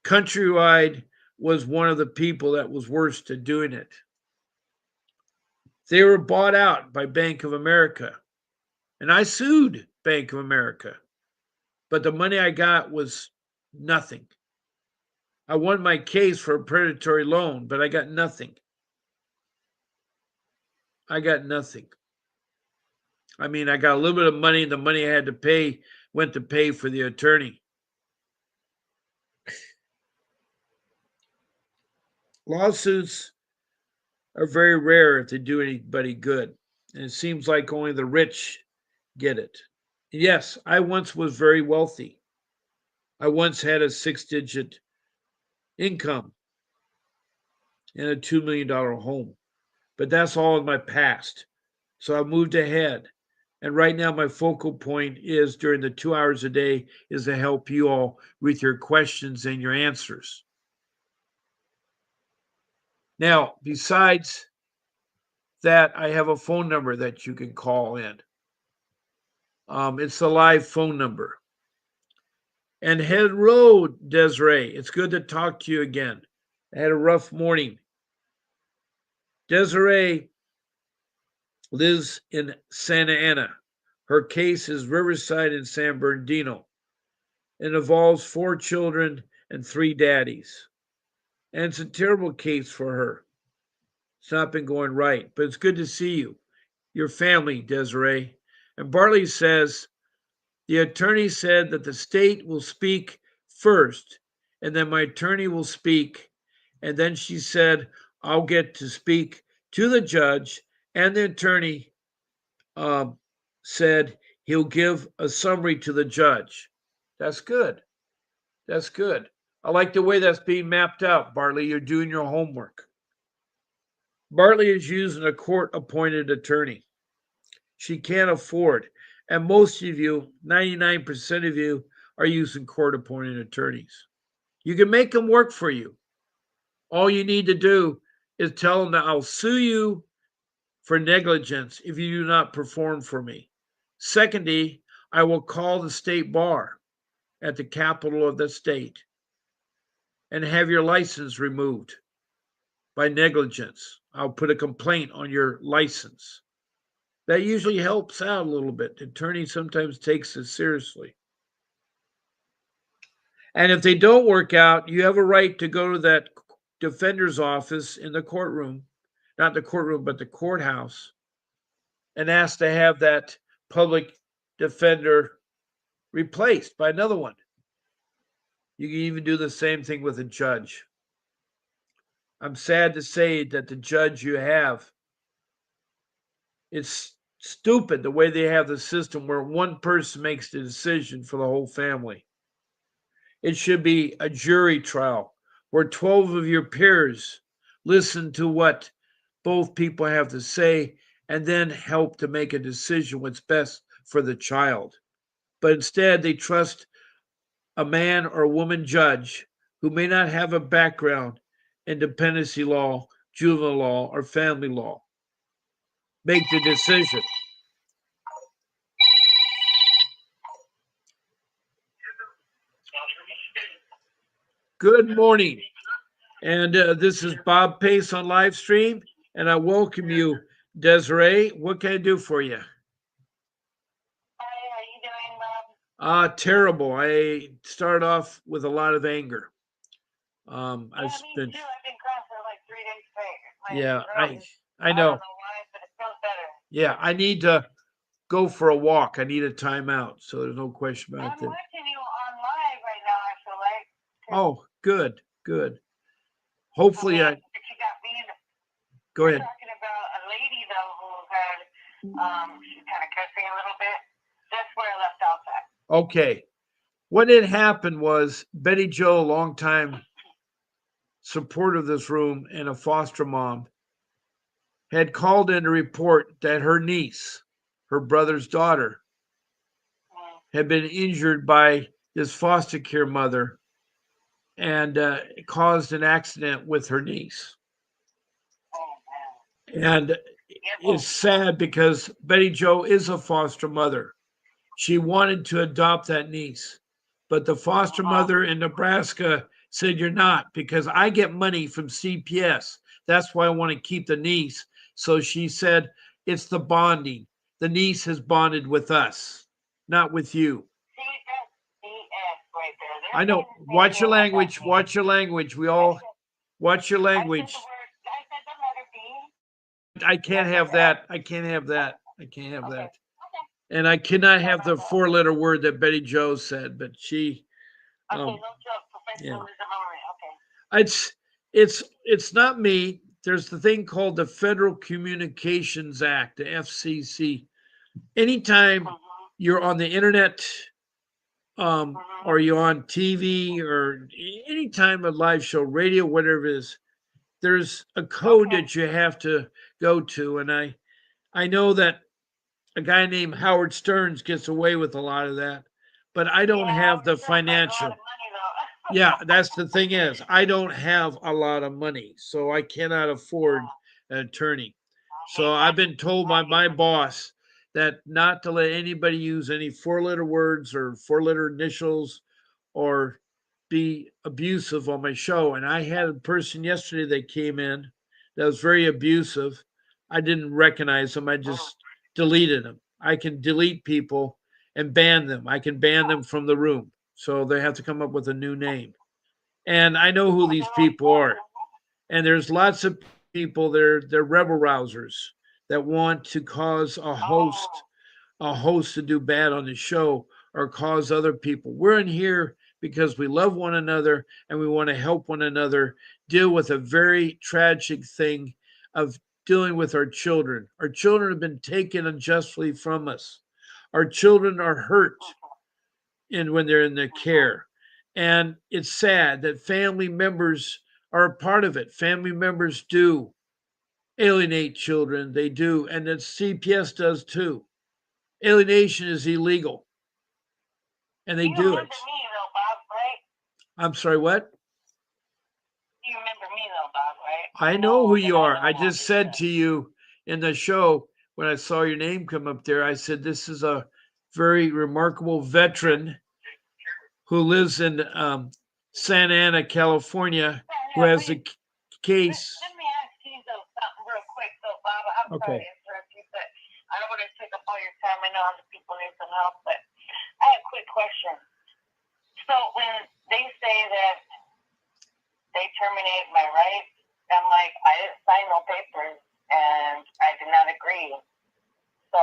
Countrywide was one of the people that was worst at doing it. They were bought out by Bank of America. And I sued Bank of America. But the money I got was nothing. I won my case for a predatory loan, but I got nothing. I got nothing. I mean, I got a little bit of money, and the money I had to pay went to pay for the attorney. Lawsuits are very rare if they do anybody good. And it seems like only the rich get it. Yes, I once was very wealthy. I once had a 6-digit income and a $2 million home. But that's all in my past. So I moved ahead. And right now, my focal point is during the 2 hours a day is to help you all with your questions and your answers. Now, besides that, I have a phone number that you can call in. It's a live phone number. And hello, Desiree. It's good to talk to you again. I had a rough morning. Desiree lives in Santa Ana. Her case is Riverside in San Bernardino. It involves 4 children and 3 daddies. And it's a terrible case for her. It's not been going right, but it's good to see you, your family, Desiree. And Bartley says the attorney said that the state will speak first, and then my attorney will speak. And then she said, I'll get to speak to the judge, and the attorney um, said he'll give a summary to the judge. That's good. That's good. I like the way that's being mapped out, Bartley. You're doing your homework. Bartley is using a court appointed attorney. She can't afford, and most of you, 99% of you, are using court appointed attorneys. You can make them work for you. All you need to do is tell them that I'll sue you for negligence if you do not perform for me. Secondly, I will call the state bar at the capital of the state and have your license removed by negligence. I'll put a complaint on your license. That usually helps out a little bit. The attorney sometimes takes it seriously. And if they don't work out, you have a right to go to that defender's office in the courtroom, not the courtroom, but the courthouse, and ask to have that public defender replaced by another one. You can even do the same thing with a judge. I'm sad to say that the judge you have, it's stupid the way they have the system where one person makes the decision for the whole family. It should be a jury trial where 12 of your peers listen to what both people have to say and then help to make a decision what's best for the child. But instead, they trust a man or a woman judge who may not have a background in dependency law, juvenile law, or family law. Make the decision. Good morning. And this is Bob Pace on live stream. And I welcome you, Desiree. What can I do for you? Terrible. I start off with a lot of anger. Yeah, I've me spent, too. I've been crying for like 3 days straight. My yeah, throat is, I I don't know. know why, but it feels better. Yeah, I need to go for a walk. I need a timeout. So there's no question about I'm that. watching you on live right now, I feel like. 'Cause, Oh, good, good. Hopefully, okay, but you got me in. go We're ahead. talking about a lady, though, who had, she's kind of cussing a little bit. That's where I left off at. Okay. What had happened was Betty Joe, a longtime supporter of this room and a foster mom, had called in to report that her niece, her brother's daughter, Mm. had been injured by this foster care mother and caused an accident with her niece. Oh, man. And Yep. it's sad because Betty Joe is a foster mother. She wanted to adopt that niece, but the foster mother in Nebraska said, "You're not, because I get money from CPS. That's why I want to keep the niece." So she said, "It's the bonding. The niece has bonded with us, not with you." See, that's BS right there. I They're know. saying the same Watch your thing about language. me. Watch your language. We I all said, watch your I said the language. word, I said the letter B. I can't That's have okay. that. I can't have that. I can't have Okay. that. Okay. And I cannot Sorry have about the that. four-letter word that Betty Joe said, but she, Okay, um, no joke. yeah. Professionalism only. Okay. It's not me. There's the thing called the Federal Communications Act, the FCC. Anytime Mm-hmm. you're on the internet, Mm-hmm. or you're on TV, or anytime a live show, radio, whatever it is, there's a code Okay. that you have to go to. And I know that a guy named Howard Stearns gets away with a lot of that, but I don't Yeah, have Howard the Stern makes a lot financial. of money though. Yeah, that's the thing is, I don't have a lot of money, so I cannot afford Yeah, an attorney. I So hate I've money. been told I by hate my money. boss that not to let anybody use any four-letter words or four-letter initials or be abusive on my show. And I had a person yesterday that came in that was very abusive. I didn't recognize them. I Mm. just deleted them. I can delete people and ban them. I can ban them from the room. So they have to come up with a new name. And I know who these Okay, that's people good. are. And there's lots of people, they're rebel rousers that want to cause Oh, a host to do bad on the show or cause other people. We're in here because we love one another and we want to help one another deal with a very tragic thing of dealing with our children. Our children have been taken unjustly from us. Our children are hurt in when they're in their care. And it's sad that family members are a part of it. Family members do alienate children. They do. And that CPS does too. Alienation is illegal, and they you do remember it. me though, Bob, right? I'm sorry, what? You remember me though, Bob, right? I You know who know that you I are. know I about just this said stuff. to you in the show when I saw your name come up there, I said, this is a very remarkable veteran who lives in Santa Ana, California, Yeah, who yeah, has a please. case. Let me ask you though something real quick, though, Bob. I'm sorry Okay. to interrupt you, but I don't want to take up all your time. I know other people need some help, but I have a quick question. So when they say that they terminate my rights, I'm like, I didn't sign no papers and I did not agree. So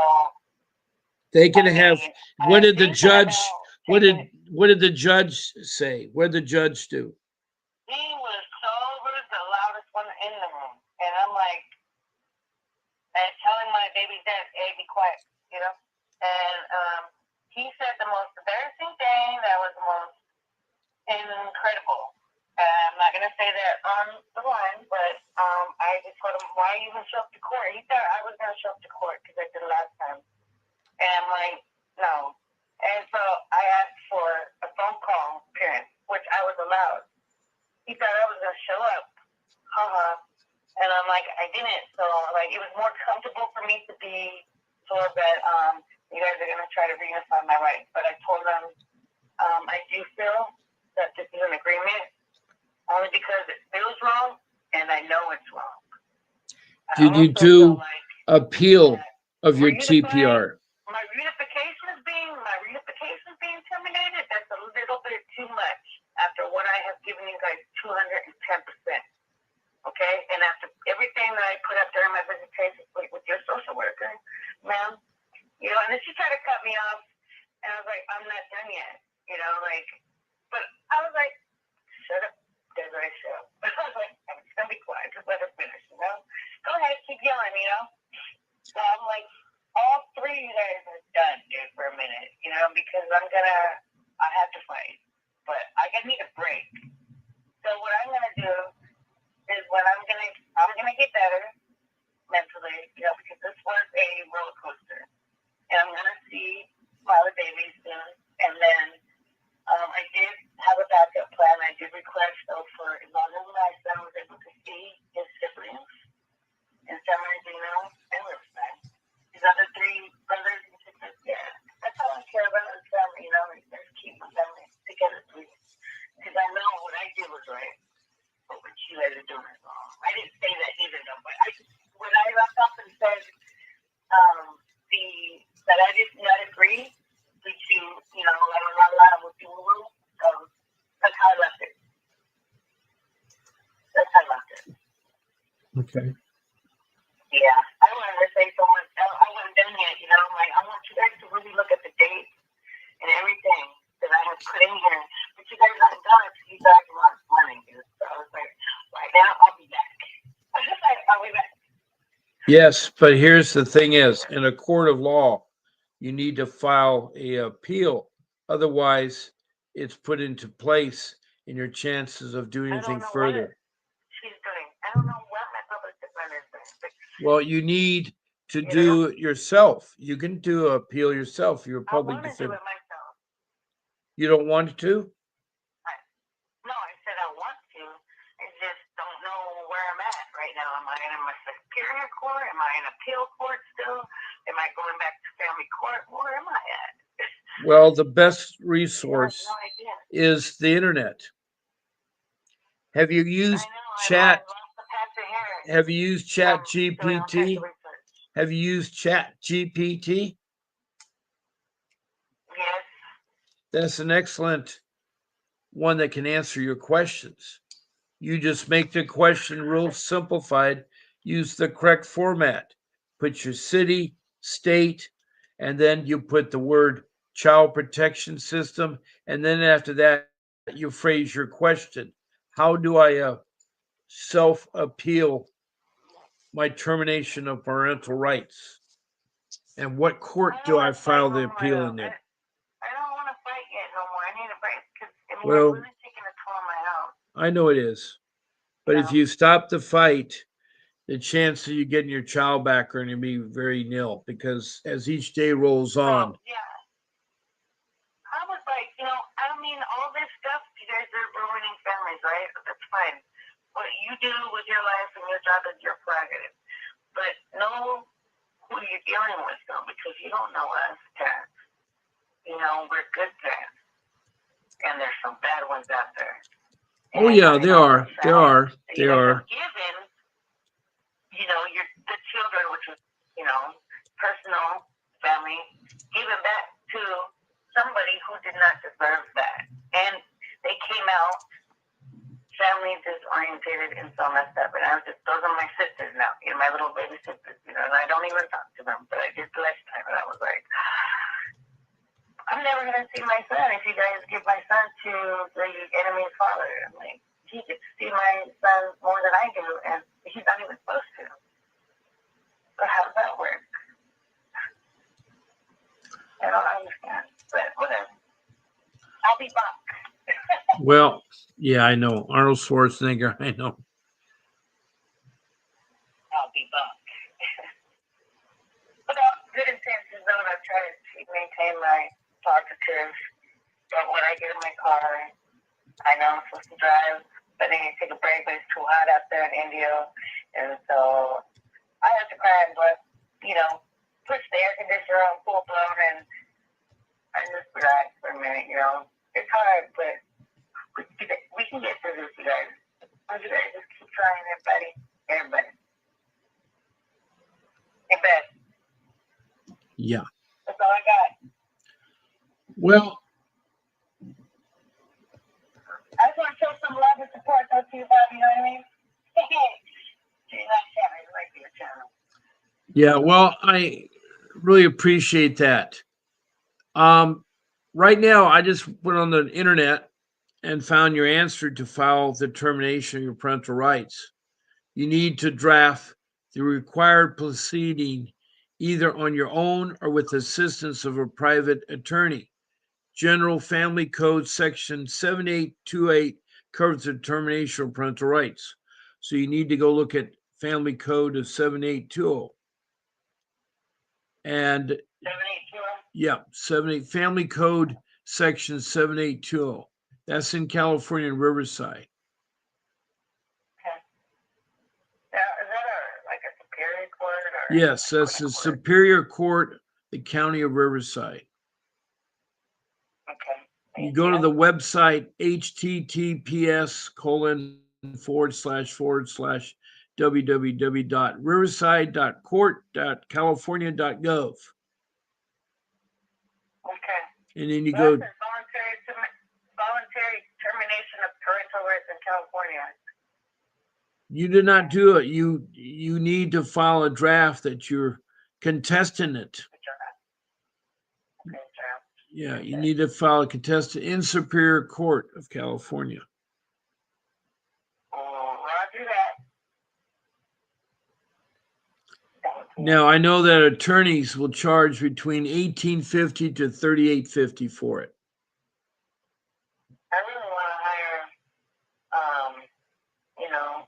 They can I have, mean, what I'm did the thinking judge, about taking it. what did the judge say? What did the judge do? He was so rude, the loudest one in the room, and I'm like, and telling my baby dad, "Hey, be quiet," you know. And he said the most embarrassing thing that was the most incredible. I'm not gonna say that on the line, but I just told him, "Why you even show up to court?" He thought I was gonna show up to court because I did last time, and I'm like, "No." And so I asked for a phone call, parent, which I was allowed. He thought I was gonna show up, haha. And I'm like, I didn't. So like, it was more comfortable for me to be told that you guys are gonna try to reunify my rights. But I told them I do feel that this is an agreement only because it feels wrong and I know it's wrong. I Did you also feel do like appeal that of your reunifying TPR? my reunification is being terminated. I put up during my visitation with your social worker, ma'am. You know, and then she tried to cut me off, and I was like, I'm not done yet. You know, like, but I was like, shut up, Desiree, shut up. I was like, I'm just gonna be quiet, just let her finish. You know, go ahead, keep yelling. You know. So I'm like, all three of you guys are done, dude, for a minute. You know, because I have to fight, but I need a break. So what I'm gonna do is I'm gonna get better mentally, you know, because this was a roller coaster, and I'm gonna see my other baby soon, and then I did have a backup plan. I did request though for as long as my son was able to see his siblings in San Bernardino and Riverside. His other three brothers and sisters, yeah, that's all I care about is family, you know, like, let's keep my family together, please, because I know what I did was right. But what you guys are doing is wrong. I didn't say that either, though. But when I left off and said that I did not agree with you know, with the rule, that's how I left it. That's how I left it. Okay. Yeah, I wanted to say so much. I wasn't done yet, you know. I'm like, I want you guys to really look at the dates and everything that I have put in here. But you guys aren't done it, so you guys want money. So I was like, right now, I'll be back. I was just like, I'll be back. Yes, but here's the thing is, in a court of law, you need to file a appeal. Otherwise, it's put into place and your chances of doing anything further. She's doing. I don't know what my public defender is doing. Well, you need to do it yourself. You can do an appeal yourself. You're a public defender. I want to do it myself. You don't want to? No, I said I want to. I just don't know where I'm at right now. Am I in my superior court? Am I in appeal court still? Am I going back to family court? Where am I at? Well, the best resource is the internet. Have you used chat? Have you used Chat GPT? Have you used Chat GPT? Yes. That's an excellent one that can answer your questions. You just make the question real simplified, use the correct format, put your city, state, and then you put the word child protection system. And then after that, you phrase your question. How do I self-appeal my termination of parental rights? And what court do I file the appeal in there? I don't want to fight yet no more. I need a break because it's Well, really taking a toll on my health. I know it is. But if you stop the fight, the chance of you getting your child back are going to be very nil because as each day rolls on. Yeah. I was like, you know, I mean, all this stuff, you guys are ruining families, right? That's fine. What you do with your life and your job is your prerogative. But know who you're dealing with, though, because you don't know us parents. You know, we're good parents. And there's some bad ones out there. Oh, yeah, there are. There are. There are. Given, you know, the children, which is, you know, personal, family, given back to somebody who did not deserve that. And they came out family disorientated and so messed up. And those are my sisters now, you know, my little baby sisters, you know, and I don't even talk to them, but I did last time, and I was like, I'm never going to see my son if you guys give my son to the enemy's father. I'm like, he gets to see my son more than I do, and he's not even supposed to. So how does that work? I don't understand, but whatever. I'll be back. Well, yeah, I know. Arnold Schwarzenegger, I know. I'll be back. But good intentions, though, I try to maintain my positive. But when I get in my car, I know I'm supposed to drive, but then you take a break, but it's too hot out there in India. And so I have to kind of, you know, push the air conditioner on full blown and I just relax for a minute, you know. It's hard, but we can get through this, you guys. You guys just keep trying, everybody. In bed. Yeah. That's all I got. Well, I just want to show some love and support though to you, Bob, you know what I mean? She's not sharing, like Yeah, well, I really appreciate that. Um, right now, I just went on the internet and found your answer to file the termination of your parental rights. You need to draft the required proceeding either on your own or with the assistance of a private attorney. General Family Code Section 7828 covers the termination of parental rights. So you need to go look at Family Code of 7820. And 782. yeah, 78 Family Code Section 7820. That's in California and Riverside. Okay. Now, is that like a superior court or Yes, a that's county the court? Superior Court, the County of Riverside. Okay. You Thank go you. to the website https:// www.riverside.court.california.gov. Okay. And then you Well, that go, says voluntary termination of parental rights in California. you did not do it. You need to file a draft that you're contesting it. Okay, sir. Yeah, you need to file a contest in Superior Court of California. Roger that. Thank you. Now I know that attorneys will charge between $18.50 to $38.50 for it. I really want to hire,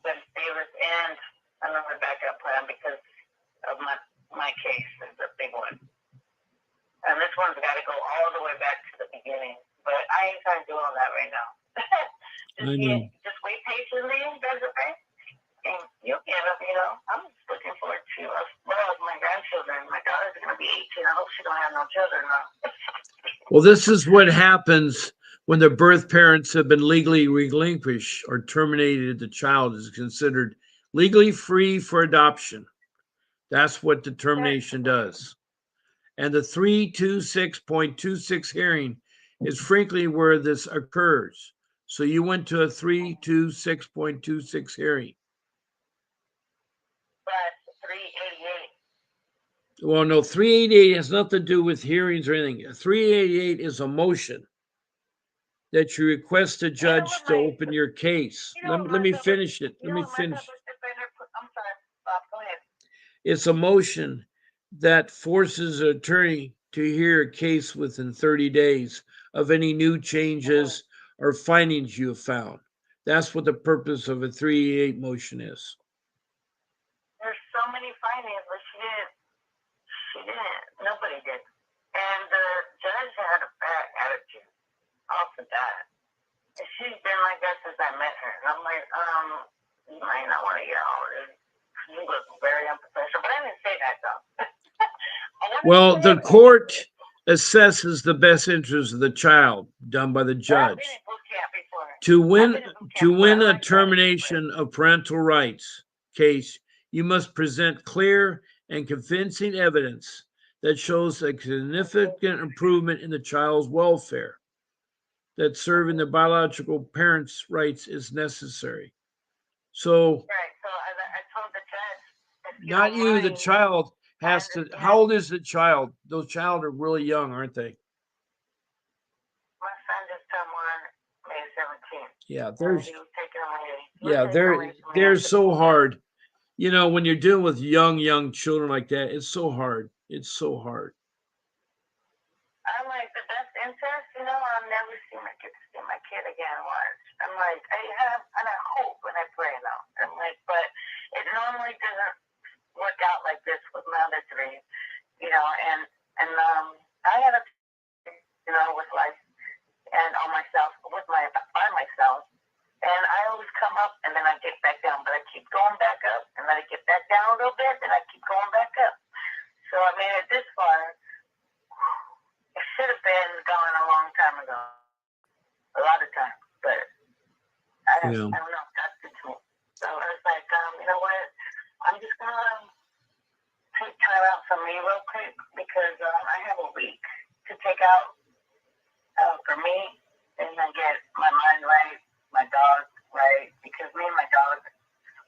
Ben Davis and another backup plan because of my case is a big one. And this one's got to go all the way back to the beginning. But I ain't trying to do all that right now. I know. Just wait patiently, Desiree. And you'll get them, I'm just looking forward to my grandchildren. My daughter's going to be 18. I hope she don't have no children now. Well, this is what happens when the birth parents have been legally relinquished or terminated. The child is considered legally free for adoption. That's what the termination does. And the 326.26 hearing is frankly where this occurs. So you went to a 326.26 hearing. That's 388. Well, no, 388 has nothing to do with hearings or anything. 388 is a motion that you request the judge to open your case. Let me finish it. Let me finish. I'm sorry, Bob, go ahead. It's a motion that forces an attorney to hear a case within 30 days of any new changes or findings you have found. That's what the purpose of a 388 motion is. There's so many findings, but she didn't. Nobody did. And the judge had a bad attitude off the bat. And she's been like that since I met her. And I'm like, you might not want to get all this. She was very unprofessional. But I didn't say that, though. Well, the court assesses the best interest of the child, done by the judge. To win a termination of parental rights case, you must present clear and convincing evidence that shows a significant improvement in the child's welfare, that serving the biological parents' rights is necessary. So, Right. So I told the judge, not you, the child has to. How old is the child? Those child are really young, aren't they? My son just turned May 17th. Yeah, they're so hard. When you're dealing with young children like that, it's so hard. It's so hard. I'm like, the best interest, I'll never see my kid again once. I'm like, I hope and I pray now. I'm like, but it normally doesn't work out like this with my other three, and I had a, with life and on myself, by myself. And I always come up and then I get back down, but I keep going back up and then I get back down a little bit, then I keep going back up. So I made it this far. It should have been gone a long time ago, a lot of times, but I don't know. That's good to me. So I was like, you know what? I'm just gonna take time out for me real quick because I have a week to take out for me, and I get my mind right, my dog right, because me and my dog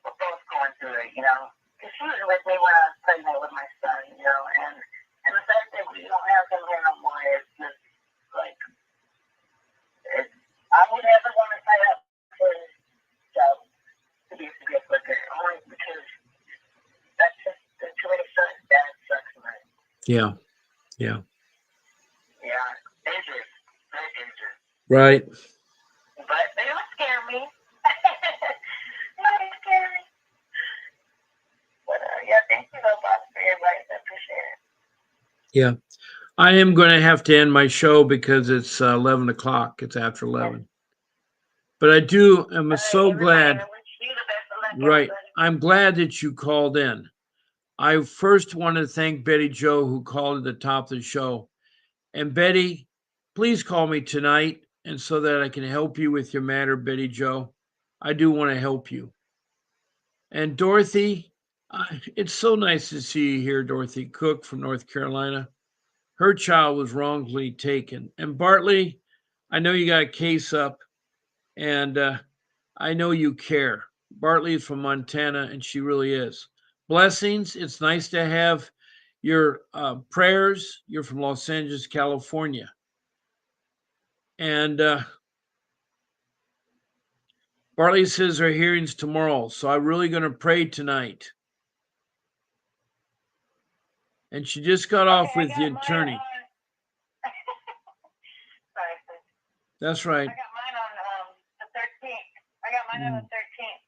were both going through it, Because she was with me when I was pregnant with my used to get quicker, only because that's just the too many sucks. That sucks, man. Yeah. Yeah. Yeah. Dangerous. Very dangerous. Right. But they don't scare me. They don't scare me. But yeah, thank you, though, Bob, for your advice. I appreciate it. Yeah. I am going to have to end my show because it's 11 o'clock. It's after 11. But I am so glad. I wish you the best of luck, Right. everybody. I'm glad that you called in. I first want to thank Betty Jo, who called at the top of the show. And Betty, please call me tonight, and so that I can help you with your matter, Betty Jo. I do want to help you. And Dorothy, it's so nice to see you here, Dorothy Cook from North Carolina. Her child was wrongfully taken. And Bartley, I know you got a case up, and I know you care. Bartley is from Montana, and she really is. Blessings. It's nice to have your prayers. You're from Los Angeles, California. And Bartley says her hearing's tomorrow, so I'm really going to pray tonight. And she just got off with the attorney. Sorry, That's right. I got mine on the 13th. I got mine on the 13th.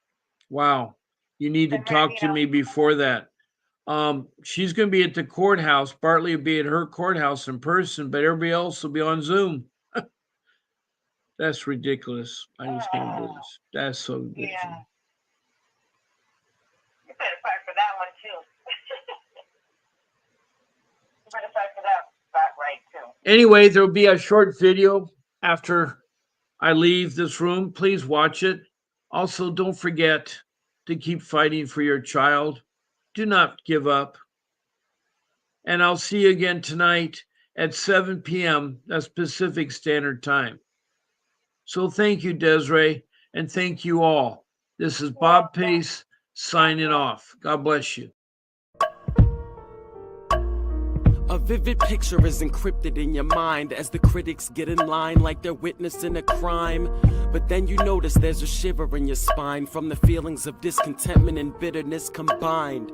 Wow. You need to talk to me before that. She's going to be at the courthouse. Bartley will be at her courthouse in person, but everybody else will be on Zoom. That's ridiculous. I just can't believe this. That's so good. Yeah. You better fight for that one, too. You better fight for that right, too. Anyway, there'll be a short video after I leave this room. Please watch it. Also, don't forget to keep fighting for your child. Do not give up. And I'll see you again tonight at 7 p.m. That's Pacific Standard Time. So thank you, Desiree, and thank you all. This is Bob Pace signing off. God bless you. A vivid picture is encrypted in your mind as the critics get in line like they're witnessing a crime. But then you notice there's a shiver in your spine from the feelings of discontentment and bitterness combined.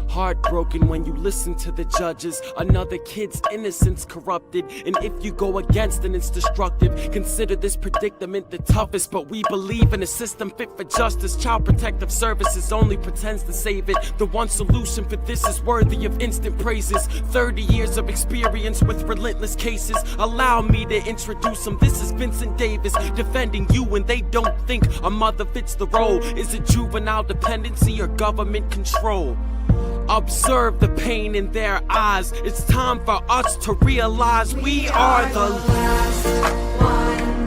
Heartbroken when you listen to the judges, another kid's innocence corrupted. And if you go against it, it's destructive. Consider this predicament the toughest, but we believe in a system fit for justice. Child Protective Services only pretends to save it. The one solution for this is worthy of instant praises. 30 years of experience with relentless cases. Allow me to introduce them. This is Vincent Davis defending you when they don't think a mother fits the role. Is it juvenile dependency or government control? Observe the pain in their eyes. It's time for us to realize we are the last one.